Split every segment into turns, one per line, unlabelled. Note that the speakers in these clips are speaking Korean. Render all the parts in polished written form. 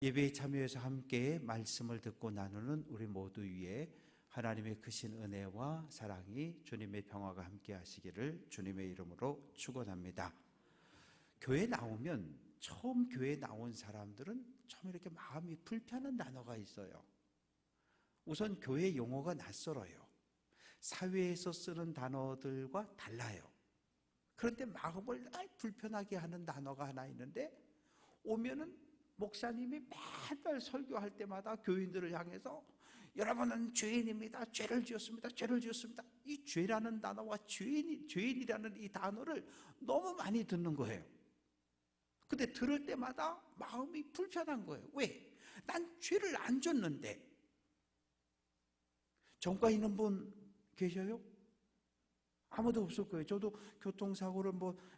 예배에 참여해서 함께 말씀을 듣고 나누는 우리 모두 위에 하나님의 크신 은혜와 사랑이, 주님의 평화가 함께 하시기를 주님의 이름으로 축원합니다. 교회 나오면, 처음 교회 나온 사람들은 좀 이렇게 마음이 불편한 단어가 있어요. 우선 교회 용어가 낯설어요. 사회에서 쓰는 단어들과 달라요. 그런데 마음을 날 불편하게 하는 단어가 하나 있는데, 오면은 목사님이 매달 설교할 때마다 교인들을 향해서 여러분은 죄인입니다. 죄를 지었습니다. 죄를 지었습니다. 이 죄라는 단어와 죄인이라는 이 단어를 너무 많이 듣는 거예요. 근데 들을 때마다 마음이 불편한 거예요. 왜? 난 죄를 안 졌는데. 전과 있는 분 계셔요? 아무도 없을 거예요. 저도 교통사고를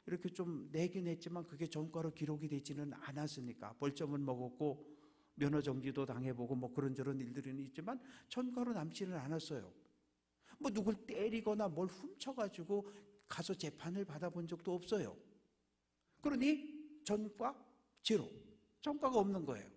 이렇게 좀 내긴 했지만 그게 전과로 기록이 되지는 않았으니까. 벌점은 먹었고 면허정지도 당해보고 그런저런 일들은 있지만 전과로 남지는 않았어요. 누굴 때리거나 뭘 훔쳐가지고 가서 재판을 받아본 적도 없어요. 그러니 전과 제로, 전과가 없는 거예요.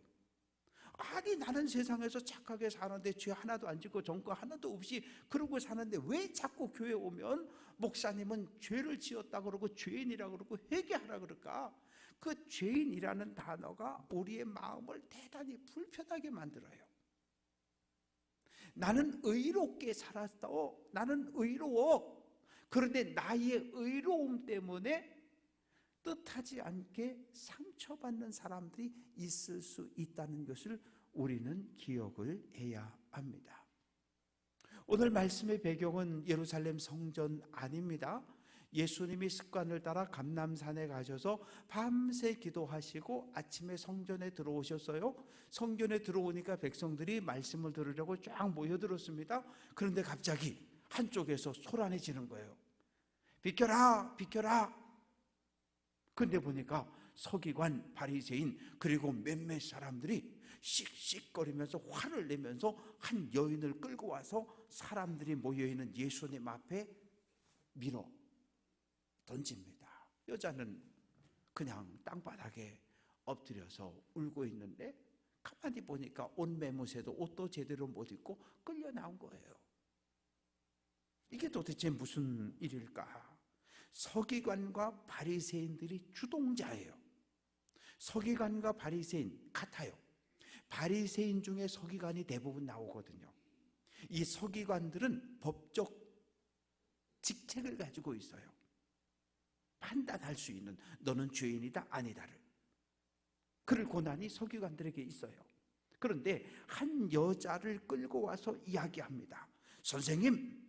아니, 나는 세상에서 착하게 사는데 죄 하나도 안 짓고 전과 하나도 없이 그러고 사는데 왜 자꾸 교회 오면 목사님은 죄를 지었다 그러고 죄인이라 그러고 회개하라 그럴까? 그 죄인이라는 단어가 우리의 마음을 대단히 불편하게 만들어요. 나는 의롭게 살았다. 나는 의로워. 그런데 나의 의로움 때문에 뜻하지 않게 상처받는 사람들이 있을 수 있다는 것을 우리는 기억을 해야 합니다. 오늘 말씀의 배경은 예루살렘 성전 안입니다. 예수님이 습관을 따라 감람산에 가셔서 밤새 기도하시고 아침에 성전에 들어오셨어요. 성전에 들어오니까 백성들이 말씀을 들으려고 쫙 모여들었습니다. 그런데 갑자기 한쪽에서 소란해지는 거예요. 비켜라, 비켜라. 근데 보니까 서기관, 바리새인 그리고 몇몇 사람들이 씩씩거리면서 화를 내면서 한 여인을 끌고 와서 사람들이 모여있는 예수님 앞에 밀어 던집니다. 여자는 그냥 땅바닥에 엎드려서 울고 있는데 가만히 보니까 옷 매무새도 옷도 제대로 못 입고 끌려 나온 거예요. 이게 도대체 무슨 일일까? 서기관과 바리새인들이 주동자예요. 서기관과 바리새인 같아요. 바리새인 중에 서기관이 대부분 나오거든요. 이 서기관들은 법적 직책을 가지고 있어요. 판단할 수 있는, 너는 죄인이다 아니다를. 그럴 권한이 서기관들에게 있어요. 그런데 한 여자를 끌고 와서 이야기합니다. 선생님,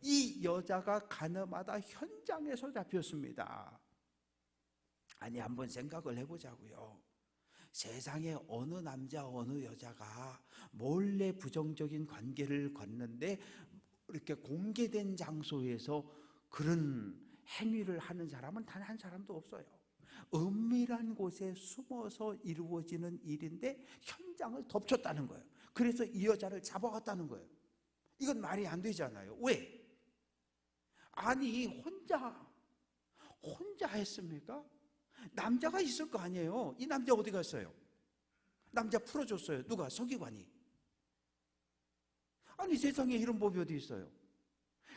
이 여자가 가늠하다 현장에서 잡혔습니다. 아니, 한번 생각을 해보자고요. 세상에 어느 남자 어느 여자가 몰래 부정적인 관계를 걷는데 이렇게 공개된 장소에서 그런 행위를 하는 사람은 단 한 사람도 없어요. 은밀한 곳에 숨어서 이루어지는 일인데 현장을 덮쳤다는 거예요. 그래서 이 여자를 잡아갔다는 거예요. 이건 말이 안 되잖아요. 왜? 아니, 혼자 했습니까? 남자가 있을 거 아니에요. 이 남자 어디 갔어요? 남자 풀어줬어요. 누가? 서기관이. 아니, 세상에 이런 법이 어디 있어요?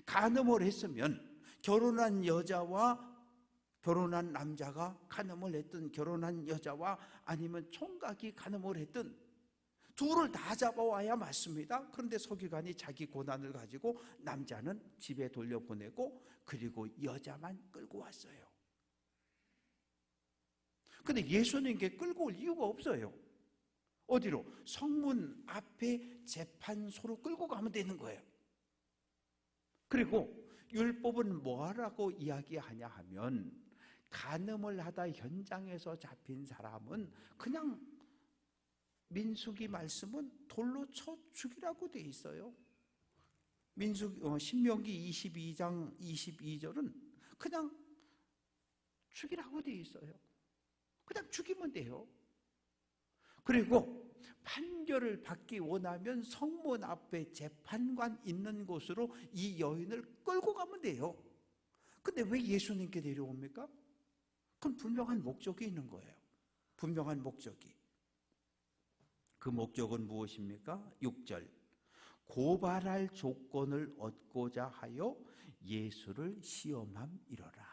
간음을 했으면 결혼한 여자와 결혼한 남자가 간음을 했든, 결혼한 여자와 아니면 총각이 간음을 했든 둘을 다 잡아와야 맞습니다. 그런데 서기관이 자기 고난을 가지고 남자는 집에 돌려보내고 그리고 여자만 끌고 왔어요. 근데 예수님께 끌고 올 이유가 없어요. 어디로? 성문 앞에 재판소로 끌고 가면 되는 거예요. 그리고 율법은 뭐라고 이야기하냐 하면, 간음을 하다 현장에서 잡힌 사람은 그냥 민수기 말씀은 돌로 쳐 죽이라고 돼 있어요. 신명기 22장 22절은 그냥 죽이라고 돼 있어요. 그냥 죽이면 돼요. 그리고 판결을 받기 원하면 성문 앞에 재판관 있는 곳으로 이 여인을 끌고 가면 돼요. 근데 왜 예수님께 데려옵니까? 그건 분명한 목적이 있는 거예요. 분명한 목적이. 그 목적은 무엇입니까? 6절. 고발할 조건을 얻고자 하여 예수를 시험함이로라.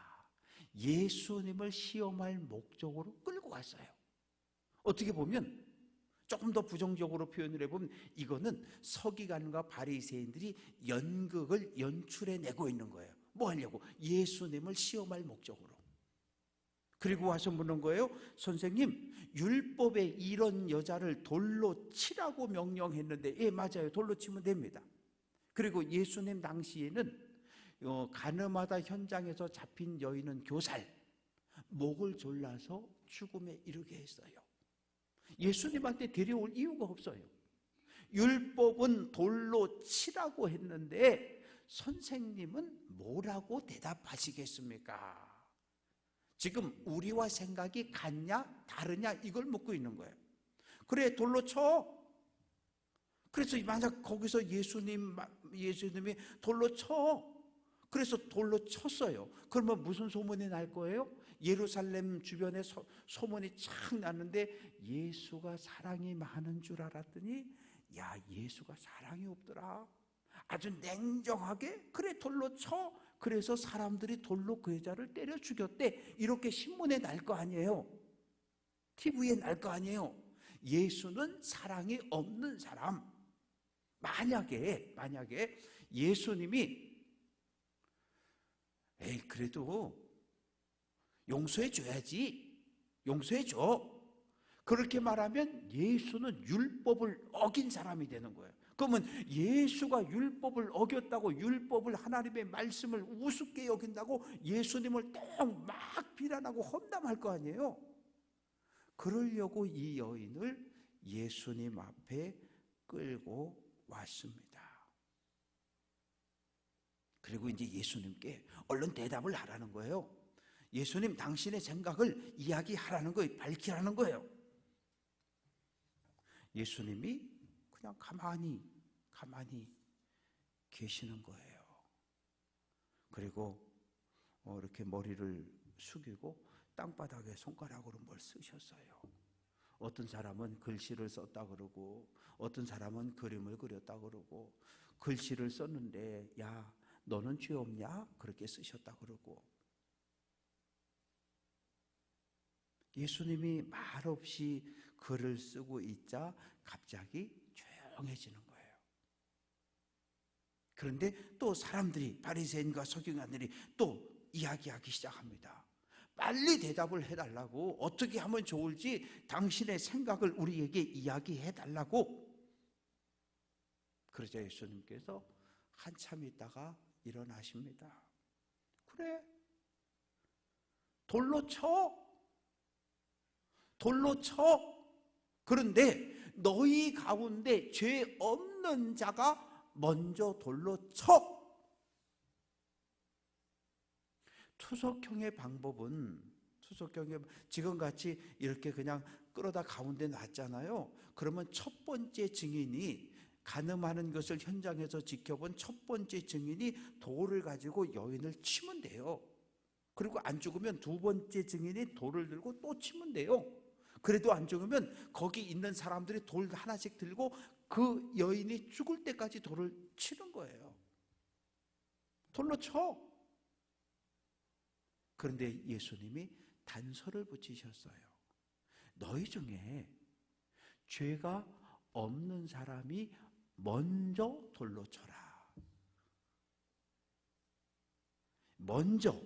예수님을 시험할 목적으로 끌고 갔어요. 어떻게 보면 조금 더 부정적으로 표현을 해보면 이거는 서기관과 바리새인들이 연극을 연출해내고 있는 거예요. 뭐 하려고? 예수님을 시험할 목적으로. 그리고 와서 묻는 거예요. 선생님, 율법에 이런 여자를 돌로 치라고 명령했는데, 예, 맞아요. 돌로 치면 됩니다. 그리고 예수님 당시에는 가늠하다 현장에서 잡힌 여인은 교살, 목을 졸라서 죽음에 이르게 했어요. 예수님한테 데려올 이유가 없어요. 율법은 돌로 치라고 했는데 선생님은 뭐라고 대답하시겠습니까? 지금 우리와 생각이 같냐 다르냐 이걸 묻고 있는 거예요. 그래, 돌로 쳐. 그래서 만약 거기서 예수님이 돌로 쳐. 그래서 돌로 쳤어요. 그러면 무슨 소문이 날 거예요? 예루살렘 주변에 소문이 착 났는데 예수가 사랑이 많은 줄 알았더니 야, 예수가 사랑이 없더라. 아주 냉정하게 그래 돌로 쳐. 그래서 사람들이 돌로 그 여자를 때려 죽였대. 이렇게 신문에 날 거 아니에요. TV에 날 거 아니에요. 예수는 사랑이 없는 사람. 만약에 예수님이 에이, 그래도 용서해 줘야지. 용서해 줘. 그렇게 말하면 예수는 율법을 어긴 사람이 되는 거예요. 그러면 예수가 율법을 어겼다고, 율법을, 하나님의 말씀을 우습게 여긴다고 예수님을 또 막 비난하고 험담할 거 아니에요. 그러려고 이 여인을 예수님 앞에 끌고 왔습니다. 그리고 이제 예수님께 얼른 대답을 하라는 거예요. 예수님, 당신의 생각을 이야기하라는 거예요. 밝히라는 거예요. 예수님이 그냥 가만히 계시는 거예요. 그리고 이렇게 머리를 숙이고 땅바닥에 손가락으로 뭘 쓰셨어요. 어떤 사람은 글씨를 썼다 그러고, 어떤 사람은 그림을 그렸다 그러고, 글씨를 썼는데 야, 너는 죄 없냐? 그렇게 쓰셨다 그러고. 예수님이 말없이 글을 쓰고 있자 갑자기 조용해지는 거예요. 그런데 또 사람들이, 바리새인과 서기관들이 또 이야기하기 시작합니다. 빨리 대답을 해달라고, 어떻게 하면 좋을지 당신의 생각을 우리에게 이야기해달라고. 그러자 예수님께서 한참 있다가 일어나십니다. 그래, 돌로 쳐. 돌로 쳐. 그런데 너희 가운데 죄 없는 자가 먼저 돌로 쳐. 투석형의 방법은, 지금같이 이렇게 그냥 끌어다 가운데 놨잖아요. 그러면 첫 번째 증인이, 간음하는 것을 현장에서 지켜본 첫 번째 증인이 돌을 가지고 여인을 치면 돼요. 그리고 안 죽으면 두 번째 증인이 돌을 들고 또 치면 돼요. 그래도 안 죽으면 거기 있는 사람들이 돌 하나씩 들고 그 여인이 죽을 때까지 돌을 치는 거예요. 돌로 쳐. 그런데 예수님이 단서를 붙이셨어요. 너희 중에 죄가 없는 사람이 먼저 돌로 쳐라. 먼저.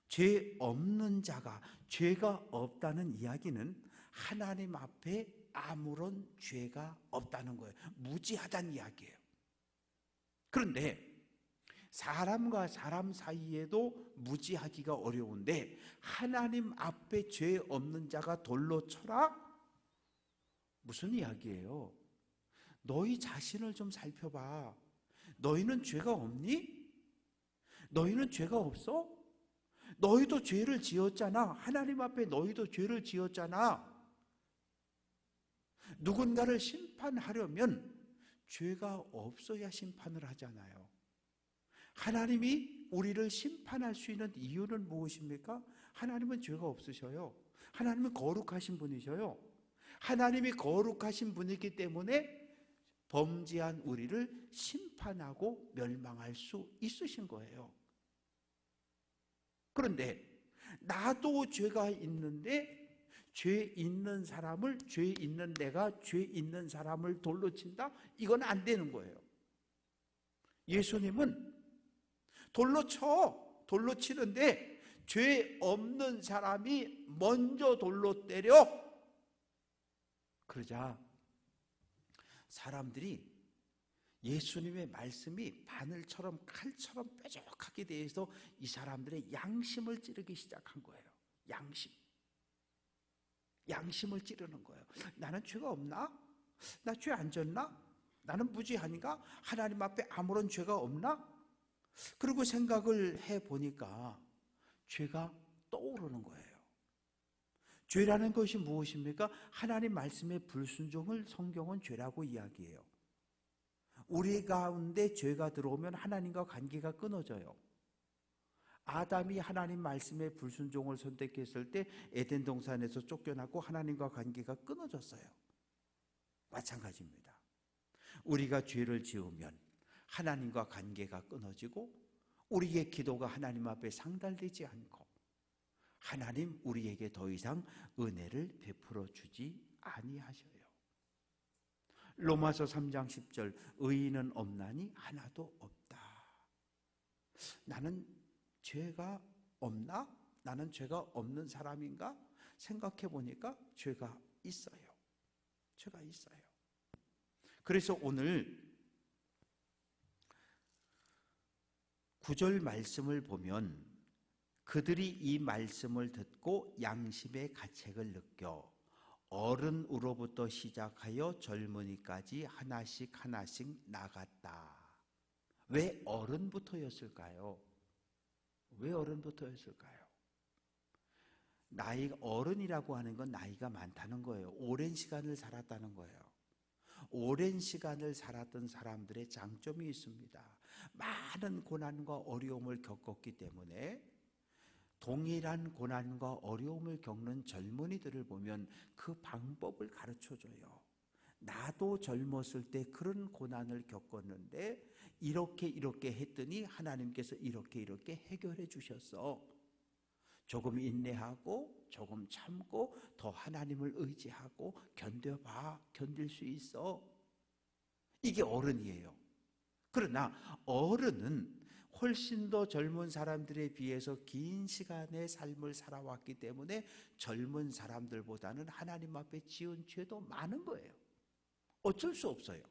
죄 없는 자가, 죄가 없다는 이야기는 하나님 앞에 아무런 죄가 없다는 거예요. 무지하다는 이야기예요. 그런데 사람과 사람 사이에도 무지하기가 어려운데 하나님 앞에 죄 없는 자가 돌로 쳐라? 무슨 이야기예요? 너희 자신을 좀 살펴봐. 너희는 죄가 없니? 너희는 죄가 없어? 너희도 죄를 지었잖아. 하나님 앞에 너희도 죄를 지었잖아. 누군가를 심판하려면 죄가 없어야 심판을 하잖아요. 하나님이 우리를 심판할 수 있는 이유는 무엇입니까? 하나님은 죄가 없으셔요. 하나님은 거룩하신 분이셔요. 하나님이 거룩하신 분이기 때문에 범죄한 우리를 심판하고 멸망할 수 있으신 거예요. 그런데 나도 죄가 있는데 죄 있는 사람을, 죄 있는 내가 죄 있는 사람을 돌로 친다? 이건 안 되는 거예요. 예수님은 돌로 치는데 죄 없는 사람이 먼저 돌로 때려. 그러자 사람들이 예수님의 말씀이 바늘처럼 칼처럼 뾰족하게 되어서 이 사람들의 양심을 찌르기 시작한 거예요. 양심을 찌르는 거예요. 나는 죄가 없나? 나 죄 안 졌나? 나는 무죄한가? 하나님 앞에 아무런 죄가 없나? 그리고 생각을 해보니까 죄가 떠오르는 거예요. 죄라는 것이 무엇입니까? 하나님 말씀의 불순종을 성경은 죄라고 이야기해요. 우리 가운데 죄가 들어오면 하나님과 관계가 끊어져요. 아담이 하나님 말씀의 불순종을 선택했을 때 에덴 동산에서 쫓겨나고 하나님과 관계가 끊어졌어요. 마찬가지입니다. 우리가 죄를 지으면 하나님과 관계가 끊어지고 우리의 기도가 하나님 앞에 상달되지 않고 하나님 우리에게 더 이상 은혜를 베풀어 주지 아니하셔요. 로마서 3장 10절 의인은 없나니 하나도 없다. 나는 죄가 없나? 나는 죄가 없는 사람인가? 생각해 보니까 죄가 있어요. 죄가 있어요. 그래서 오늘 9절 말씀을 보면 그들이 이 말씀을 듣고 양심의 가책을 느껴 어른으로부터 시작하여 젊은이까지 하나씩 나갔다. 왜 어른부터였을까요? 왜 어른부터였을까요? 어른이라고 하는 건 나이가 많다는 거예요. 오랜 시간을 살았다는 거예요. 오랜 시간을 살았던 사람들의 장점이 있습니다. 많은 고난과 어려움을 겪었기 때문에 동일한 고난과 어려움을 겪는 젊은이들을 보면 그 방법을 가르쳐줘요. 나도 젊었을 때 그런 고난을 겪었는데 이렇게 했더니 하나님께서 이렇게 해결해 주셨어. 조금 인내하고 조금 참고 더 하나님을 의지하고 견뎌봐. 견딜 수 있어. 이게 어른이에요. 그러나 어른은 훨씬 더 젊은 사람들에 비해서 긴 시간의 삶을 살아왔기 때문에 젊은 사람들보다는 하나님 앞에 지은 죄도 많은 거예요. 어쩔 수 없어요.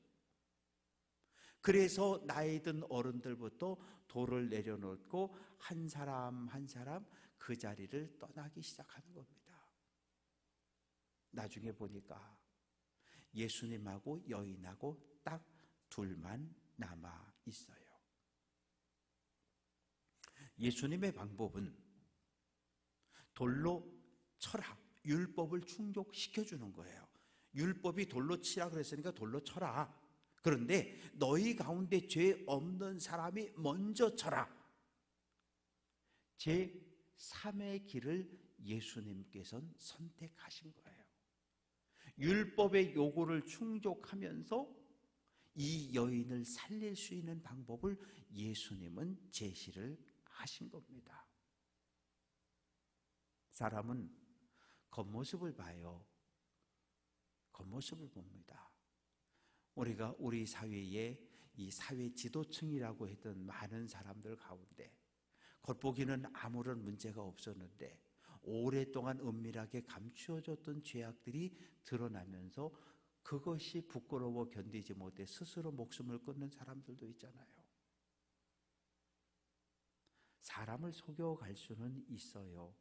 그래서 나이 든 어른들부터 돌을 내려놓고 한 사람 한 사람 그 자리를 떠나기 시작하는 겁니다. 나중에 보니까 예수님하고 여인하고 딱 둘만 남아 있어요. 예수님의 방법은 돌로 쳐라. 율법을 충족시켜주는 거예요. 율법이 돌로 치라 그랬으니까 돌로 쳐라. 그런데 너희 가운데 죄 없는 사람이 먼저 쳐라. 제3의 길을 예수님께서는 선택하신 거예요. 율법의 요구를 충족하면서 이 여인을 살릴 수 있는 방법을 예수님은 제시를 하신 겁니다. 사람은 겉모습을 봐요. 겉모습을 봅니다. 우리가 우리 사회에 이 사회 지도층이라고 했던 많은 사람들 가운데 겉보기는 아무런 문제가 없었는데 오랫동안 은밀하게 감추어졌던 죄악들이 드러나면서 그것이 부끄러워 견디지 못해 스스로 목숨을 끊는 사람들도 있잖아요. 사람을 속여갈 수는 있어요.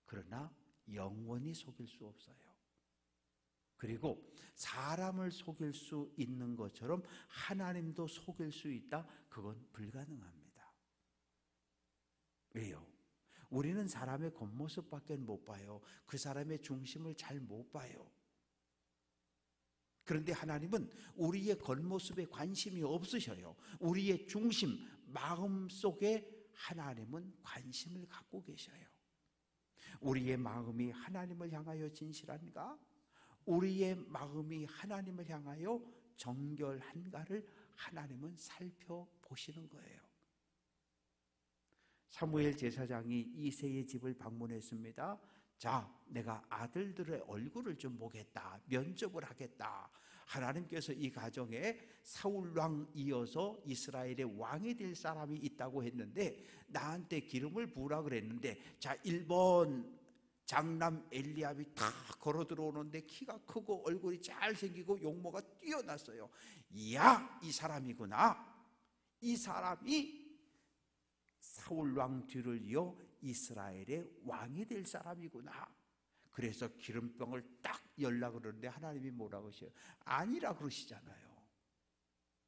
그러나 영원히 속일 수 없어요. 그리고 사람을 속일 수 있는 것처럼 하나님도 속일 수 있다? 그건 불가능합니다. 왜요? 우리는 사람의 겉모습밖에 못 봐요. 그 사람의 중심을 잘 못 봐요. 그런데 하나님은 우리의 겉모습에 관심이 없으셔요. 우리의 중심, 마음 속에 하나님은 관심을 갖고 계셔요. 우리의 마음이 하나님을 향하여 진실한가? 우리의 마음이 하나님을 향하여 정결한가를 하나님은 살펴보시는 거예요. 사무엘 제사장이 이새의 집을 방문했습니다. 자, 내가 아들들의 얼굴을 좀 보겠다, 면접을 하겠다. 하나님께서 이 가정에 사울 왕 이어서 이스라엘의 왕이 될 사람이 있다고 했는데 나한테 기름을 부으라 그랬는데, 자, 1번 장남 엘리압이 다 걸어 들어오는데 키가 크고 얼굴이 잘생기고 용모가 뛰어났어요. 이야, 이 사람이구나. 이 사람이 사울 왕 뒤를 이어 이스라엘의 왕이 될 사람이구나. 그래서 기름병을 딱 열라 그러는데 하나님이 뭐라고 하셔요? 아니라 그러시잖아요.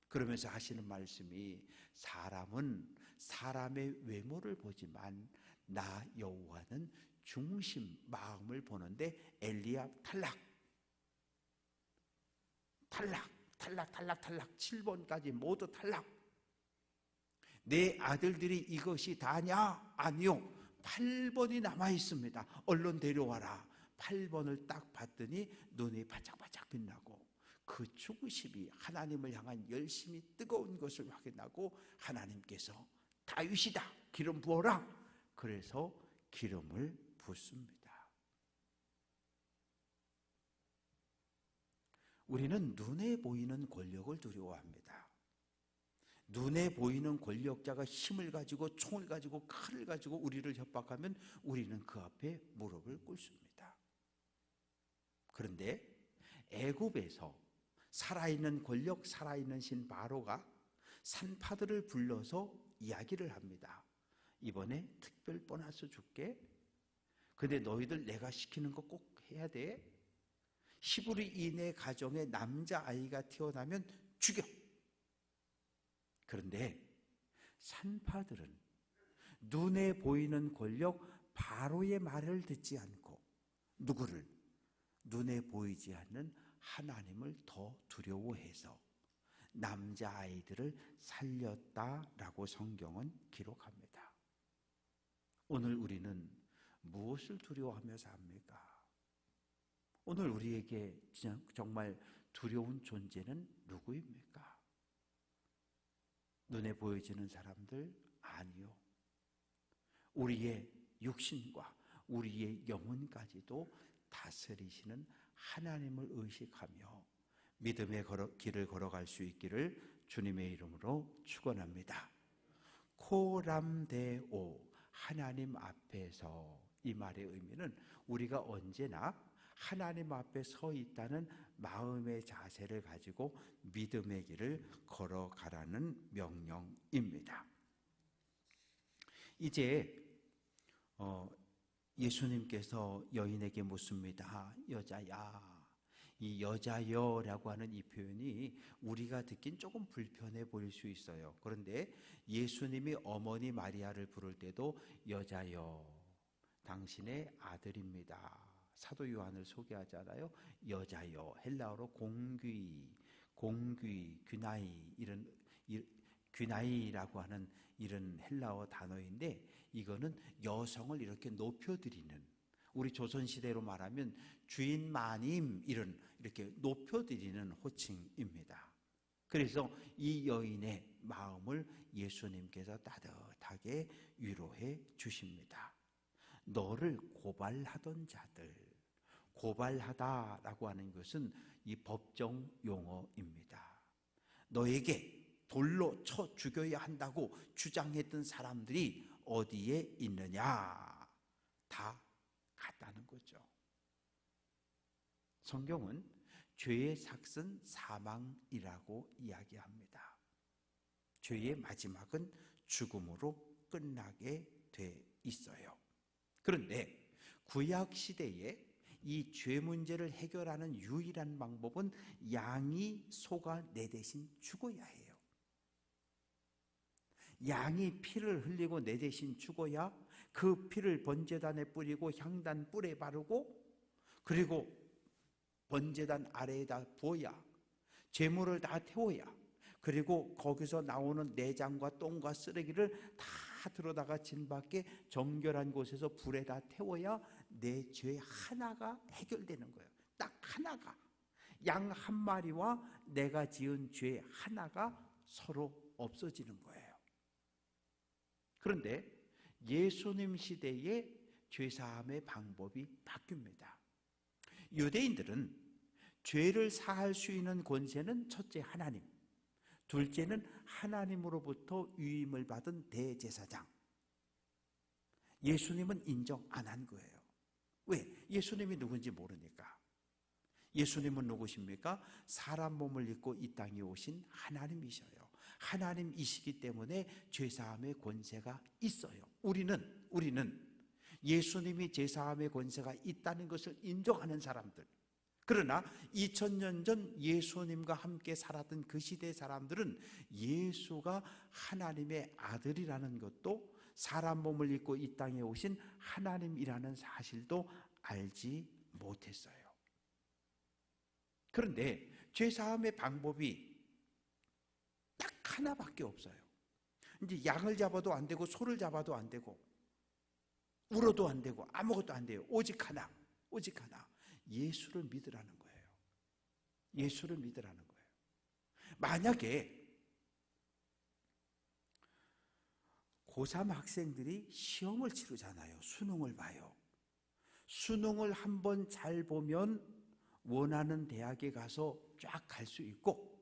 그러면서 하시는 말씀이, 사람은 사람의 외모를 보지만 나 여호와는 중심 마음을 보는데 엘리압 탈락 7번까지 모두 탈락. 내 아들들이 이것이 다냐? 아니요, 8번이 남아 있습니다. 얼른 데려와라. 8번을 딱 봤더니 눈이 바짝바짝 빛나고 그 중심이 하나님을 향한 열심이 뜨거운 것을 확인하고 하나님께서 다윗이다, 기름 부어라. 그래서 기름을 붓습니다. 우리는 눈에 보이는 권력을 두려워합니다. 눈에 보이는 권력자가 힘을 가지고 총을 가지고 칼을 가지고 우리를 협박하면 우리는 그 앞에 무릎을 꿇습니다. 그런데 애굽에서 살아있는 권력, 살아있는 신 바로가 산파들을 불러서 이야기를 합니다. 이번에 특별 보너스 줄게. 근데 너희들 내가 시키는 거 꼭 해야 돼. 히브리 이내 가정에 남자아이가 태어나면 죽여. 그런데 산파들은 눈에 보이는 권력 바로의 말을 듣지 않고 누구를? 눈에 보이지 않는 하나님을 더 두려워해서 남자아이들을 살렸다라고 성경은 기록합니다. 오늘 우리는 무엇을 두려워하며 삽니까? 오늘 우리에게 정말 두려운 존재는 누구입니까? 눈에 보여지는 사람들? 아니요. 우리의 육신과 우리의 영혼까지도 다스리시는 하나님을 의식하며 믿음의 길을 걸어갈 수 있기를 주님의 이름으로 축원합니다. 코람데오, 하나님 앞에서, 이 말의 의미는 우리가 언제나 하나님 앞에 서 있다는 마음의 자세를 가지고 믿음의 길을 걸어가라는 명령입니다. 이제 예수님께서 여인에게 묻습니다. 여자야. 이 여자여라고 하는 이 표현이 우리가 듣긴 조금 불편해 보일 수 있어요. 그런데 예수님이 어머니 마리아를 부를 때도 여자여, 당신의 아들입니다. 사도 요한을 소개하잖아요. 여자여, 헬라어로 공귀, 귀나이, 귀나이라고 하는 이런 헬라어 단어인데, 이거는 여성을 이렇게 높여드리는, 우리 조선시대로 말하면 주인 마님, 이렇게 높여드리는 호칭입니다. 그래서 이 여인의 마음을 예수님께서 따뜻하게 위로해 주십니다. 너를 고발하던 자들, 고발하다라고 하는 것은 이 법정 용어입니다. 너에게 돌로 쳐 죽여야 한다고 주장했던 사람들이 어디에 있느냐? 다 갔다는 거죠. 성경은 죄의 삭은 사망이라고 이야기합니다. 죄의 마지막은 죽음으로 끝나게 돼 있어요. 그런데 구약 시대에 이 죄 문제를 해결하는 유일한 방법은 양이 소가 내 대신 죽어야 해요. 양이 피를 흘리고 내 대신 죽어야 그 피를 번제단에 뿌리고 향단 뿔에 바르고, 그리고 번제단 아래에다 부어야, 제물을 다 태워야, 그리고 거기서 나오는 내장과 똥과 쓰레기를 다 들어다가 진 밖에 정결한 곳에서 불에다 태워야 내 죄 하나가 해결되는 거예요. 딱 하나가, 양 한 마리와 내가 지은 죄 하나가 서로 없어지는 거예요. 그런데 예수님 시대에 죄사함의 방법이 바뀝니다. 유대인들은 죄를 사할 수 있는 권세는 첫째 하나님, 둘째는 하나님으로부터 위임을 받은 대제사장. 예수님은 인정 안 한 거예요. 왜? 예수님이 누군지 모르니까. 예수님은 누구십니까? 사람 몸을 입고 이 땅에 오신 하나님이셔요. 하나님이시기 때문에 죄사함의 권세가 있어요. 우리는 예수님이 죄사함의 권세가 있다는 것을 인정하는 사람들. 그러나 2000년 전 예수님과 함께 살았던 그 시대 사람들은 예수가 하나님의 아들이라는 것도, 사람 몸을 입고 이 땅에 오신 하나님이라는 사실도 알지 못했어요. 그런데 죄사함의 방법이 딱 하나밖에 없어요. 이제 양을 잡아도 안 되고 소를 잡아도 안 되고 울어도 안 되고 아무것도 안 돼요. 오직 하나. 예수를 믿으라는 거예요. 예수를 믿으라는 거예요. 만약에 고3 학생들이 시험을 치르잖아요. 수능을 봐요. 수능을 한번 잘 보면 원하는 대학에 가서 쫙 갈 수 있고,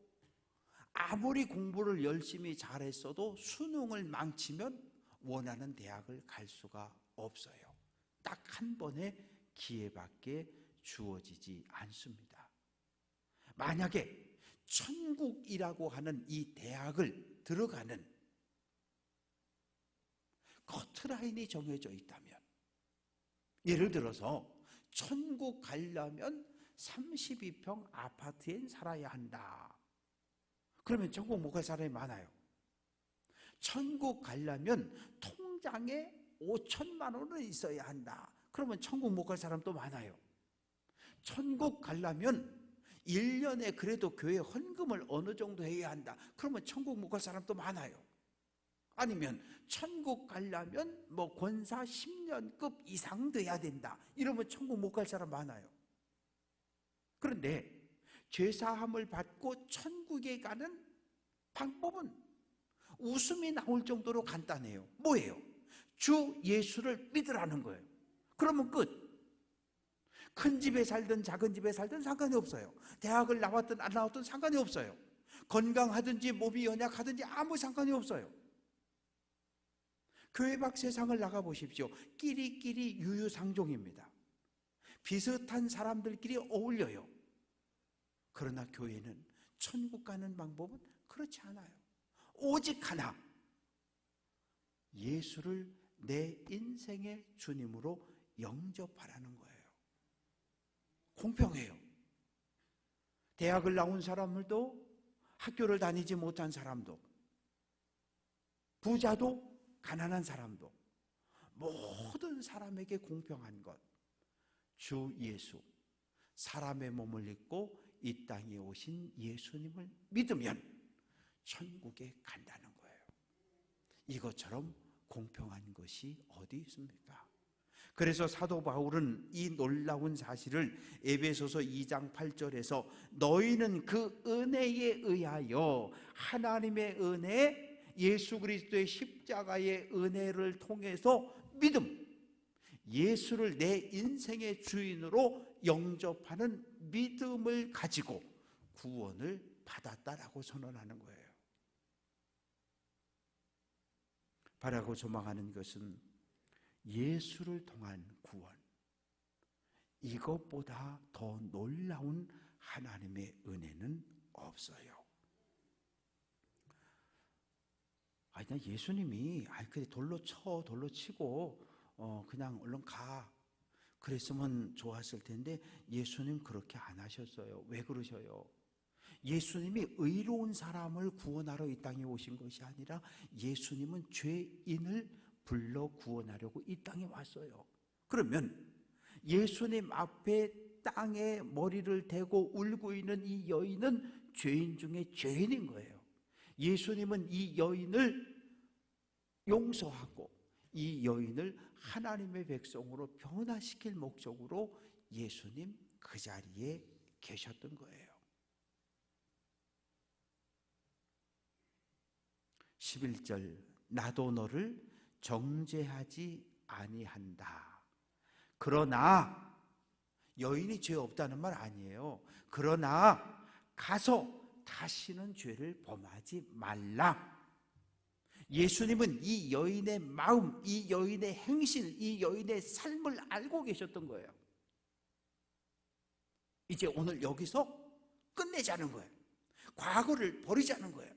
아무리 공부를 열심히 잘했어도 수능을 망치면 원하는 대학을 갈 수가 없어요. 딱 한 번의 기회밖에 주어지지 않습니다. 만약에 천국이라고 하는 이 대학을 들어가는 커트라인이 정해져 있다면, 예를 들어서 천국 가려면 32평 아파트엔 살아야 한다. 그러면 천국 못 갈 사람이 많아요. 천국 가려면 통장에 5천만 원은 있어야 한다. 그러면 천국 못 갈 사람도 많아요. 천국 가려면 1년에 그래도 교회 헌금을 어느 정도 해야 한다. 그러면 천국 못 갈 사람도 많아요. 아니면 천국 가려면 뭐 권사 10년급 이상 돼야 된다. 이러면 천국 못 갈 사람 많아요. 그런데 죄사함을 받고 천국에 가는 방법은 웃음이 나올 정도로 간단해요. 뭐예요? 주 예수를 믿으라는 거예요. 그러면 끝. 큰 집에 살든 작은 집에 살든 상관이 없어요. 대학을 나왔든 안 나왔든 상관이 없어요. 건강하든지 몸이 연약하든지 아무 상관이 없어요. 교회 밖 세상을 나가보십시오. 끼리끼리 유유상종입니다. 비슷한 사람들끼리 어울려요. 그러나 교회는, 천국 가는 방법은 그렇지 않아요. 오직 하나, 예수를 내 인생의 주님으로 영접하라는 거예요. 공평해요. 대학을 나온 사람들도, 학교를 다니지 못한 사람도, 부자도 가난한 사람도, 모든 사람에게 공평한 것, 주 예수, 사람의 몸을 입고 이 땅에 오신 예수님을 믿으면 천국에 간다는 거예요. 이것처럼 공평한 것이 어디 있습니까? 그래서 사도 바울은 이 놀라운 사실을 에베소서 2장 8절에서 너희는 그 은혜에 의하여, 하나님의 은혜, 예수 그리스도의 십자가의 은혜를 통해서 믿음, 예수를 내 인생의 주인으로 영접하는 믿음을 가지고 구원을 받았다라고 선언하는 거예요. 바라고 소망하는 것은 예수를 통한 구원, 이것보다 더 놀라운 하나님의 은혜는 없어요. 아니, 예수님이 그래 돌로 치고 그냥 얼른 가, 그랬으면 좋았을 텐데 예수님 그렇게 안 하셨어요. 왜 그러셔요? 예수님이 의로운 사람을 구원하러 이 땅에 오신 것이 아니라 예수님은 죄인을 불러 구원하려고 이 땅에 왔어요. 그러면 예수님 앞에 땅에 머리를 대고 울고 있는 이 여인은 죄인 중에 죄인인 거예요. 예수님은 이 여인을 용서하고 이 여인을 하나님의 백성으로 변화시킬 목적으로 예수님 그 자리에 계셨던 거예요. 11절, 나도 너를 정죄하지 아니한다. 그러나, 여인이 죄 없다는 말 아니에요. 그러나 가서 다시는 죄를 범하지 말라. 예수님은 이 여인의 마음, 이 여인의 행실, 이 여인의 삶을 알고 계셨던 거예요. 이제 오늘 여기서 끝내자는 거예요. 과거를 버리자는 거예요.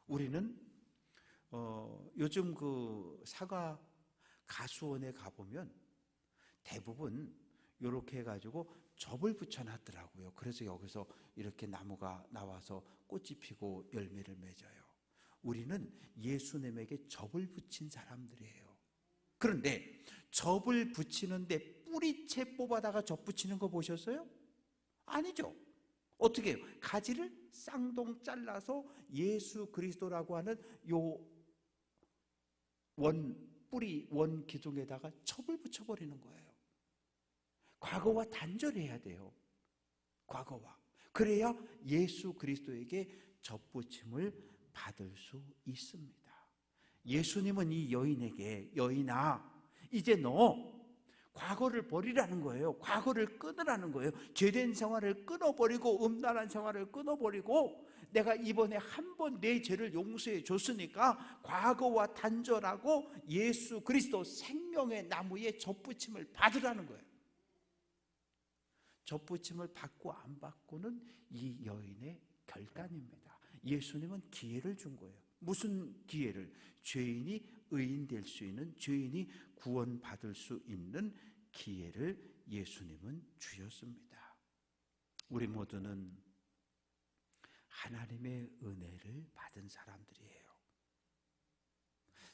우리는 요즘 그 사과 가수원에 가보면 대부분 이렇게 해가지고 접을 붙여놨더라고요. 그래서 여기서 이렇게 나무가 나와서 꽃이 피고 열매를 맺어요. 우리는 예수님에게 접을 붙인 사람들이에요. 그런데 접을 붙이는데 뿌리채 뽑아다가 접 붙이는 거 보셨어요? 아니죠. 어떻게 해요? 가지를 쌍동 잘라서 예수 그리스도라고 하는 요 뿌리 원 기둥에다가 첩을 붙여버리는 거예요. 과거와 단절해야 돼요. 과거와. 그래야 예수 그리스도에게 접붙임을 받을 수 있습니다. 예수님은 이 여인에게, 여인아, 이제 너 과거를 버리라는 거예요. 과거를 끊으라는 거예요. 죄된 생활을 끊어버리고 음란한 생활을 끊어버리고 내가 이번에 한 번 내 죄를 용서해 줬으니까 과거와 단절하고 예수 그리스도 생명의 나무에 접붙임을 받으라는 거예요. 접붙임을 받고 안 받고는 이 여인의 결단입니다. 예수님은 기회를 준 거예요. 무슨 기회를? 죄인이 의인 될 수 있는, 죄인이 구원받을 수 있는 기회를 예수님은 주셨습니다. 우리 모두는 하나님의 은혜를 받은 사람들이에요.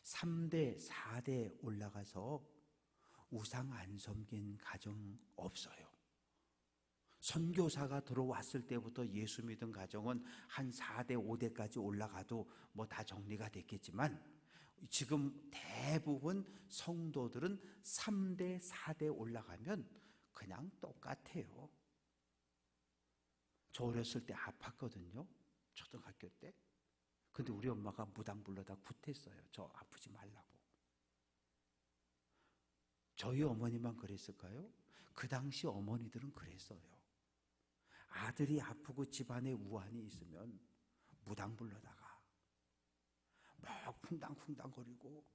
3대, 4대 올라가서 우상 안 섬긴 가정 없어요. 선교사가 들어왔을 때부터 예수 믿은 가정은 한 4대, 5대까지 올라가도 뭐 다 정리가 됐겠지만 지금 대부분 성도들은 3대, 4대 올라가면 그냥 똑같아요. 저 어렸을 때 아팠거든요. 초등학교 때. 근데 우리 엄마가 무당 불러다 굿했어요. 저 아프지 말라고. 저희 어머니만 그랬을까요? 그 당시 어머니들은 그랬어요. 아들이 아프고 집안에 우환이 있으면 무당 불러다가 막 쿵당쿵당거리고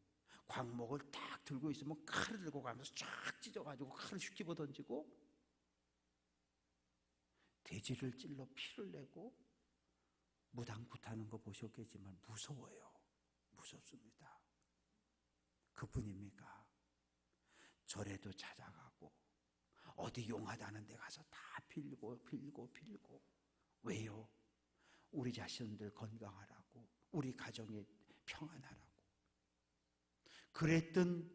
광목을 딱 들고 있으면 칼을 들고 가면서 쫙 찢어가지고 칼을 슉 집어 던지고 돼지를 찔러 피를 내고 무당 굿하는 거 보셨겠지만 무서워요. 무섭습니다. 그뿐입니까? 절에도 찾아가고 어디 용하다는 데 가서 다 빌고 왜요? 우리 자신들 건강하라고, 우리 가정에 평안하라고. 그랬던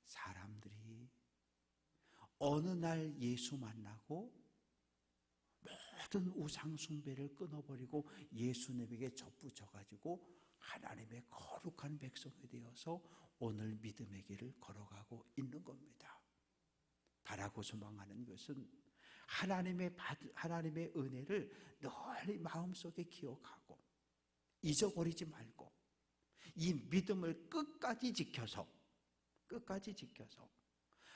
사람들이 어느 날 예수 만나고 모든 우상 숭배를 끊어버리고 예수님에게 접붙여가지고 하나님의 거룩한 백성이 되어서 오늘 믿음의 길을 걸어가고 있는 겁니다. 바라고 소망하는 것은 하나님의 은혜를 널리 마음속에 기억하고 잊어버리지 말고 이 믿음을 끝까지 지켜서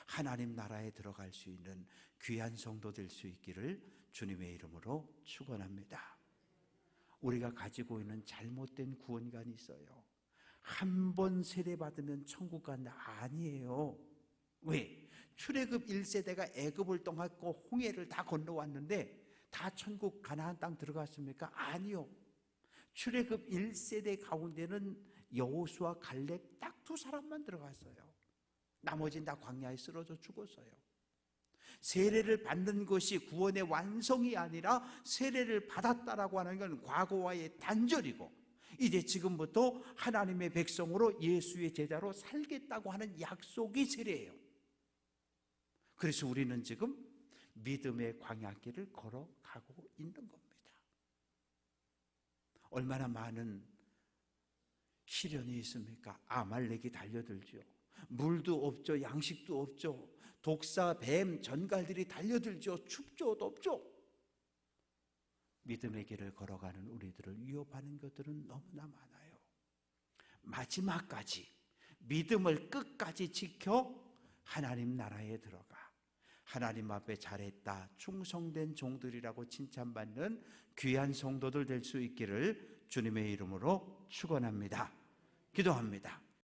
하나님 나라에 들어갈 수 있는 귀한 성도 될 수 있기를 주님의 이름으로 축원합니다. 우리가 가지고 있는 잘못된 구원관이 있어요. 한 번 세례받으면 천국 간다. 아니에요. 왜? 출애굽 1세대가 애굽을 떠났고 홍해를 다 건너왔는데 다 천국 가나안 땅 들어갔습니까? 아니요. 출애굽 1세대 가운데는 여호수아 갈렙 딱 2사람만 들어갔어요. 나머지는 다 광야에 쓰러져 죽었어요. 세례를 받는 것이 구원의 완성이 아니라 세례를 받았다라고 하는 건 과거와의 단절이고 이제 지금부터 하나님의 백성으로 예수의 제자로 살겠다고 하는 약속이 세례예요. 그래서 우리는 지금 믿음의 광야길을 걸어가고 있는 겁니다. 얼마나 많은 시련이 있습니까? 아말렉이 달려들죠. 물도 없죠. 양식도 없죠. 독사, 뱀, 전갈들이 달려들죠. 춥죠. 덥죠. 믿음의 길을 걸어가는 우리들을 위협하는 것들은 너무나 많아요. 마지막까지 믿음을 끝까지 지켜 하나님 나라에 들어가 하나님 앞에 잘했다, 충성된 종들이라고 칭찬받는 귀한 성도들 될 수 있기를 주님의 이름으로 축원합니다. 기도합니다.